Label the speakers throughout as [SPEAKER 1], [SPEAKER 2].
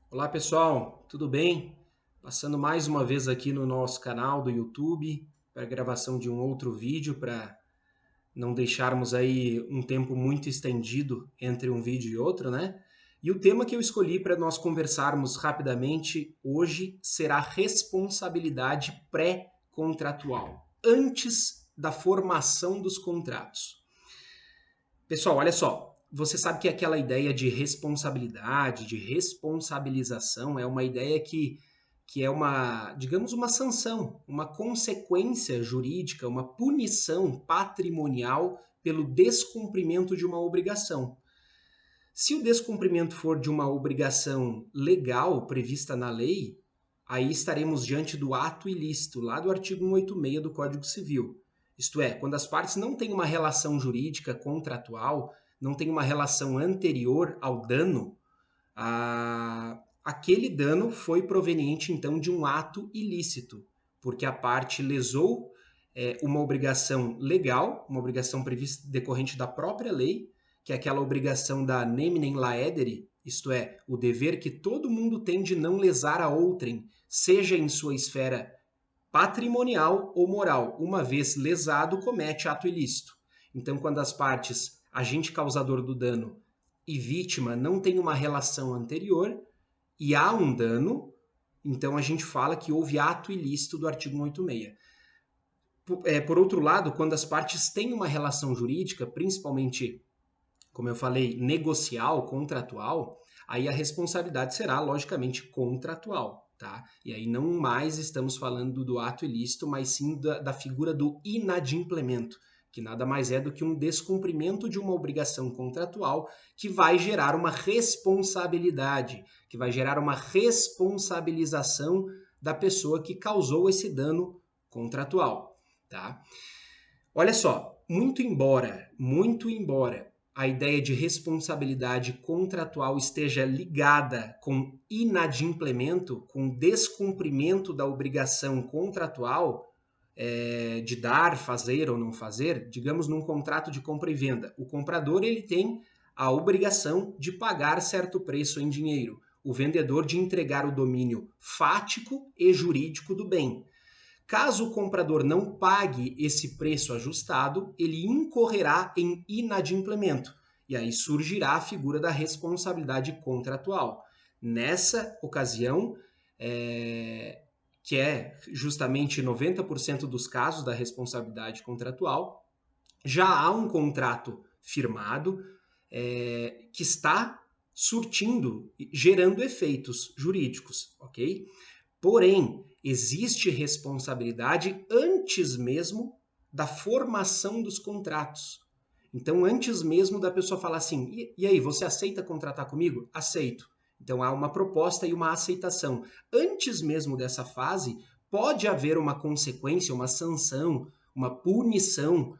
[SPEAKER 1] Olá pessoal, tudo bem? Passando mais uma vez aqui no nosso canal do YouTube para a gravação de um outro vídeo para não deixarmos aí um tempo muito estendido entre um vídeo e outro, né? E o tema que eu escolhi para nós conversarmos rapidamente hoje será responsabilidade pré-contratual, antes da formação dos contratos. Pessoal, olha só. Você sabe que aquela ideia de responsabilidade, de responsabilização, é uma ideia que é uma, digamos, uma sanção, uma consequência jurídica, uma punição patrimonial pelo descumprimento de uma obrigação. Se o descumprimento for de uma obrigação legal prevista na lei, aí estaremos diante do ato ilícito, lá do artigo 186 do Código Civil. Isto é, quando as partes não têm uma relação jurídica contratual, não têm uma relação anterior ao dano, aquele dano foi proveniente então de um ato ilícito, porque a parte lesou uma obrigação legal, uma obrigação prevista decorrente da própria lei, que é aquela obrigação da neminem laedere, isto é, o dever que todo mundo tem de não lesar a outrem, seja em sua esfera patrimonial ou moral. Uma vez lesado, comete ato ilícito. Então, quando as partes, agente causador do dano e vítima, não têm uma relação anterior e há um dano, então a gente fala que houve ato ilícito do artigo 186. Por outro lado, quando as partes têm uma relação jurídica, principalmente, como eu falei, negocial, contratual, aí a responsabilidade será, logicamente, contratual, tá? E aí não mais estamos falando do ato ilícito, mas sim da figura do inadimplemento, que nada mais é do que um descumprimento de uma obrigação contratual que vai gerar uma responsabilidade, que vai gerar uma responsabilização da pessoa que causou esse dano contratual, tá? Olha só, muito embora a ideia de responsabilidade contratual esteja ligada com inadimplemento, com descumprimento da obrigação contratual de dar, fazer ou não fazer, digamos num contrato de compra e venda, o comprador ele tem a obrigação de pagar certo preço em dinheiro, o vendedor de entregar o domínio fático e jurídico do bem. Caso o comprador não pague esse preço ajustado, ele incorrerá em inadimplemento. E aí surgirá a figura da responsabilidade contratual. Nessa ocasião, que é justamente 90% dos casos da responsabilidade contratual, já há um contrato firmado que está surtindo, gerando efeitos jurídicos, ok? Porém, existe responsabilidade antes mesmo da formação dos contratos. Então, antes mesmo da pessoa falar assim, e aí, você aceita contratar comigo? Aceito. Então, há uma proposta e uma aceitação. Antes mesmo dessa fase, pode haver uma consequência, uma sanção, uma punição,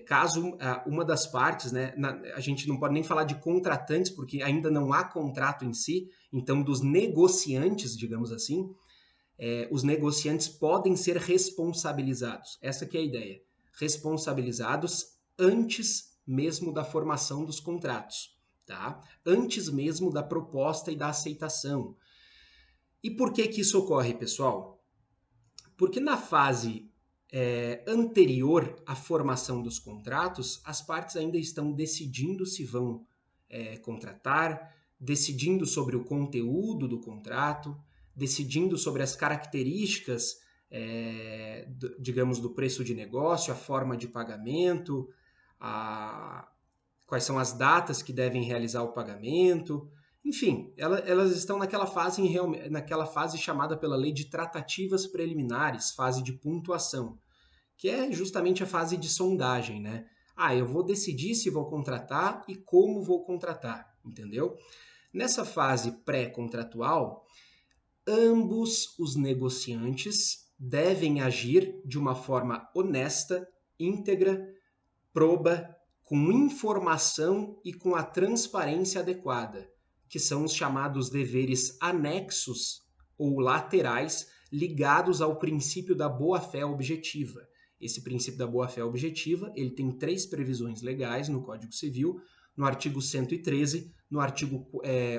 [SPEAKER 1] caso uma das partes, né, a gente não pode nem falar de contratantes, porque ainda não há contrato em si, então dos negociantes, digamos assim, os negociantes podem ser responsabilizados. Essa que é a ideia. Responsabilizados antes mesmo da formação dos contratos, tá? Antes mesmo da proposta e da aceitação. E por que que isso ocorre, pessoal? Porque na fase anterior à formação dos contratos, as partes ainda estão decidindo se vão contratar, decidindo sobre o conteúdo do contrato, decidindo sobre as características, digamos, do preço de negócio, a forma de pagamento, quais são as datas que devem realizar o pagamento. Enfim, elas estão naquela fase chamada pela lei de tratativas preliminares, fase de pontuação, que é justamente a fase de sondagem, né? Eu vou decidir se vou contratar e como vou contratar, entendeu? Nessa fase pré-contratual, ambos os negociantes devem agir de uma forma honesta, íntegra, proba, com informação e com a transparência adequada, que são os chamados deveres anexos ou laterais ligados ao princípio da boa-fé objetiva. Esse princípio da boa-fé objetiva, ele tem 3 previsões legais no Código Civil. no artigo 113, no artigo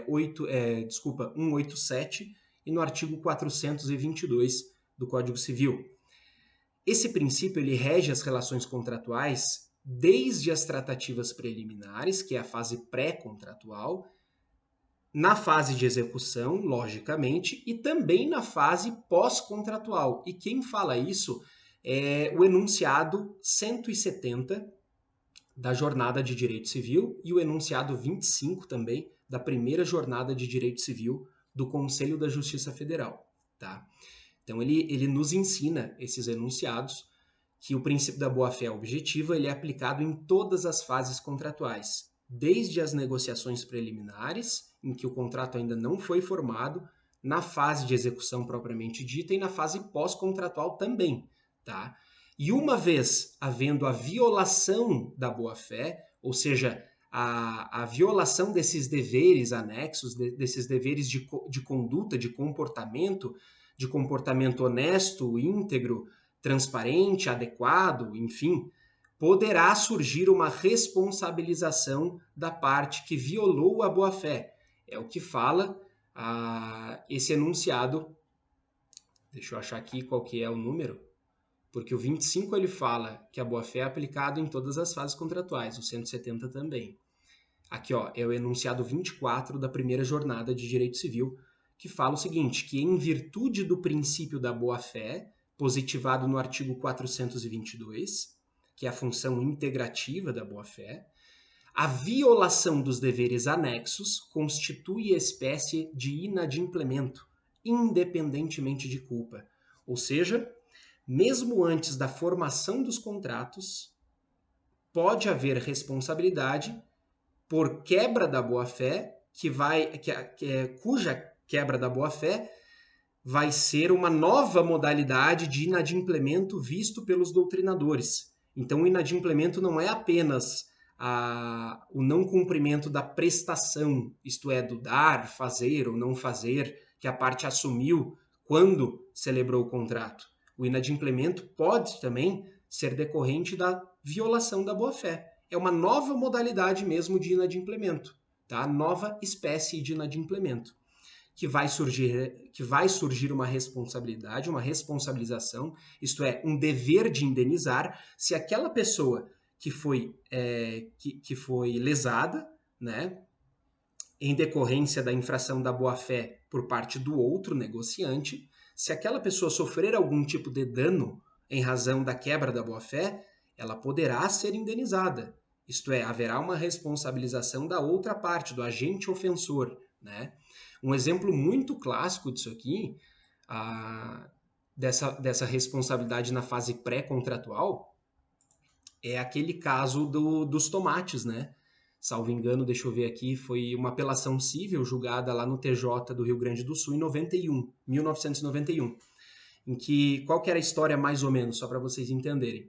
[SPEAKER 1] 187 e no artigo 422 do Código Civil. Esse princípio ele rege as relações contratuais desde as tratativas preliminares, que é a fase pré-contratual, na fase de execução, logicamente, e também na fase pós-contratual. E quem fala isso é o enunciado 170 da Jornada de Direito Civil e o enunciado 25 também da primeira Jornada de Direito Civil do Conselho da Justiça Federal, tá? Então ele nos ensina esses enunciados que o princípio da boa-fé objetiva ele é aplicado em todas as fases contratuais, desde as negociações preliminares, em que o contrato ainda não foi formado, na fase de execução propriamente dita e na fase pós-contratual também, tá? E uma vez havendo a violação da boa-fé, ou seja, a violação desses deveres anexos, desses deveres de conduta, de comportamento honesto, íntegro, transparente, adequado, enfim, poderá surgir uma responsabilização da parte que violou a boa-fé. É o que fala esse enunciado. Deixa eu achar aqui qual que é o número. Porque o 25 ele fala que a boa-fé é aplicada em todas as fases contratuais, o 170 também. Aqui ó, é o enunciado 24 da primeira jornada de direito civil, que fala o seguinte, que em virtude do princípio da boa-fé, positivado no artigo 422, que é a função integrativa da boa-fé, a violação dos deveres anexos constitui espécie de inadimplemento, independentemente de culpa. Ou seja, mesmo antes da formação dos contratos, pode haver responsabilidade por quebra da boa-fé, cuja quebra da boa-fé vai ser uma nova modalidade de inadimplemento visto pelos doutrinadores. Então, o inadimplemento não é apenas o não cumprimento da prestação, isto é, do dar, fazer ou não fazer, que a parte assumiu quando celebrou o contrato. O inadimplemento pode também ser decorrente da violação da boa-fé. É uma nova modalidade mesmo de inadimplemento, tá? Nova espécie de inadimplemento, que vai surgir uma responsabilidade, uma responsabilização, isto é, um dever de indenizar se aquela pessoa que foi lesada, né, em decorrência da infração da boa-fé por parte do outro negociante, se aquela pessoa sofrer algum tipo de dano em razão da quebra da boa-fé, ela poderá ser indenizada. Isto é, haverá uma responsabilização da outra parte, do agente ofensor, né? Um exemplo muito clássico disso aqui, dessa responsabilidade na fase pré-contratual, é aquele caso dos tomates, né? Salvo engano, deixa eu ver aqui, foi uma apelação civil julgada lá no TJ do Rio Grande do Sul em 1991. Em que, qual que era a história mais ou menos, só para vocês entenderem.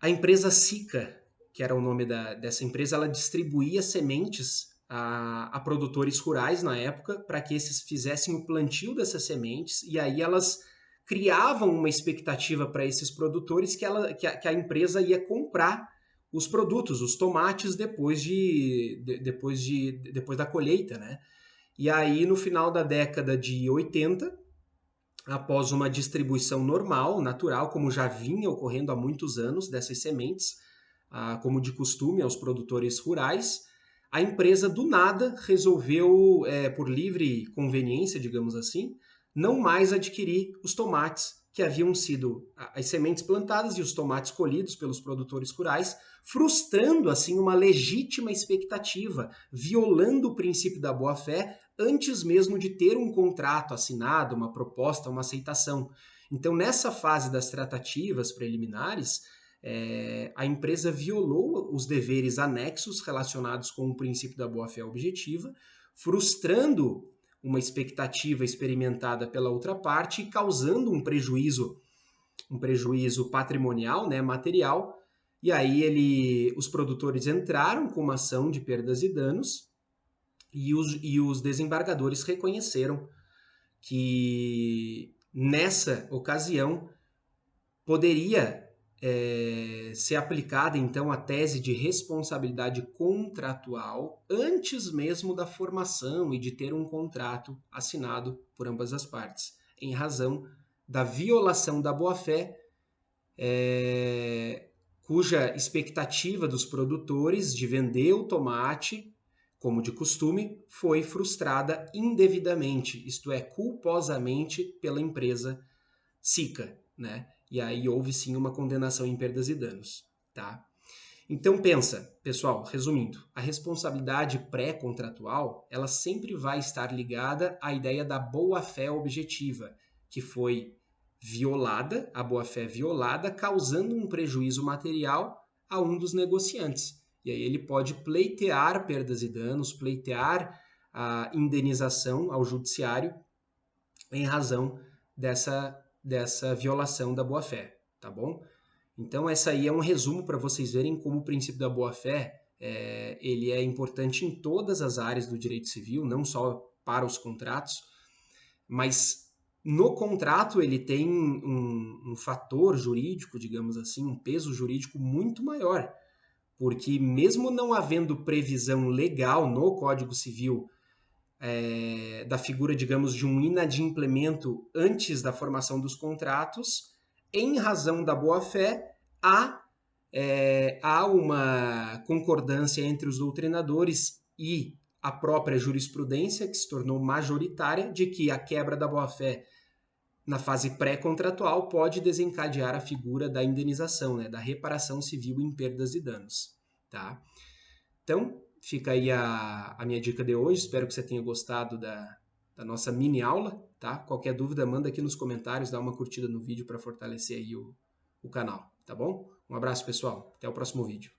[SPEAKER 1] A empresa Sica, que era o nome dessa empresa, ela distribuía sementes a produtores rurais na época para que esses fizessem o plantio dessas sementes e aí elas criavam uma expectativa para esses produtores que a empresa ia comprar os produtos, os tomates depois da colheita, né? E aí no final da década de 80, após uma distribuição normal, natural, como já vinha ocorrendo há muitos anos dessas sementes, como de costume aos produtores rurais, a empresa do nada resolveu, por livre conveniência, digamos assim, não mais adquirir os tomates que haviam sido as sementes plantadas e os tomates colhidos pelos produtores rurais, frustrando assim uma legítima expectativa, violando o princípio da boa-fé antes mesmo de ter um contrato assinado, uma proposta, uma aceitação. Então, nessa fase das tratativas preliminares, a empresa violou os deveres anexos relacionados com o princípio da boa-fé objetiva, frustrando uma expectativa experimentada pela outra parte e causando um prejuízo patrimonial, né, material. E aí os produtores entraram com uma ação de perdas e danos e os desembargadores reconheceram que nessa ocasião poderia ser aplicada, então, a tese de responsabilidade contratual antes mesmo da formação e de ter um contrato assinado por ambas as partes, em razão da violação da boa-fé, cuja expectativa dos produtores de vender o tomate, como de costume, foi frustrada indevidamente, isto é, culposamente pela empresa SICA, né? E aí houve sim uma condenação em perdas e danos, tá? Então pensa, pessoal, resumindo, a responsabilidade pré-contratual, ela sempre vai estar ligada à ideia da boa-fé objetiva, que foi violada, a boa-fé violada, causando um prejuízo material a um dos negociantes. E aí ele pode pleitear perdas e danos, pleitear a indenização ao judiciário em razão dessa violação da boa-fé, tá bom? Então, essa aí é um resumo para vocês verem como o princípio da boa-fé ele é importante em todas as áreas do direito civil, não só para os contratos, mas no contrato ele tem um fator jurídico, digamos assim, um peso jurídico muito maior, porque mesmo não havendo previsão legal no Código Civil da figura, digamos, de um inadimplemento antes da formação dos contratos, em razão da boa-fé, há uma concordância entre os doutrinadores e a própria jurisprudência, que se tornou majoritária, de que a quebra da boa-fé na fase pré-contratual pode desencadear a figura da indenização, né, da reparação civil em perdas e danos. Tá? Então, fica aí a minha dica de hoje. Espero que você tenha gostado da nossa mini aula. Tá? Qualquer dúvida, manda aqui nos comentários, dá uma curtida no vídeo para fortalecer aí o canal. Tá bom? Um abraço, pessoal. Até o próximo vídeo.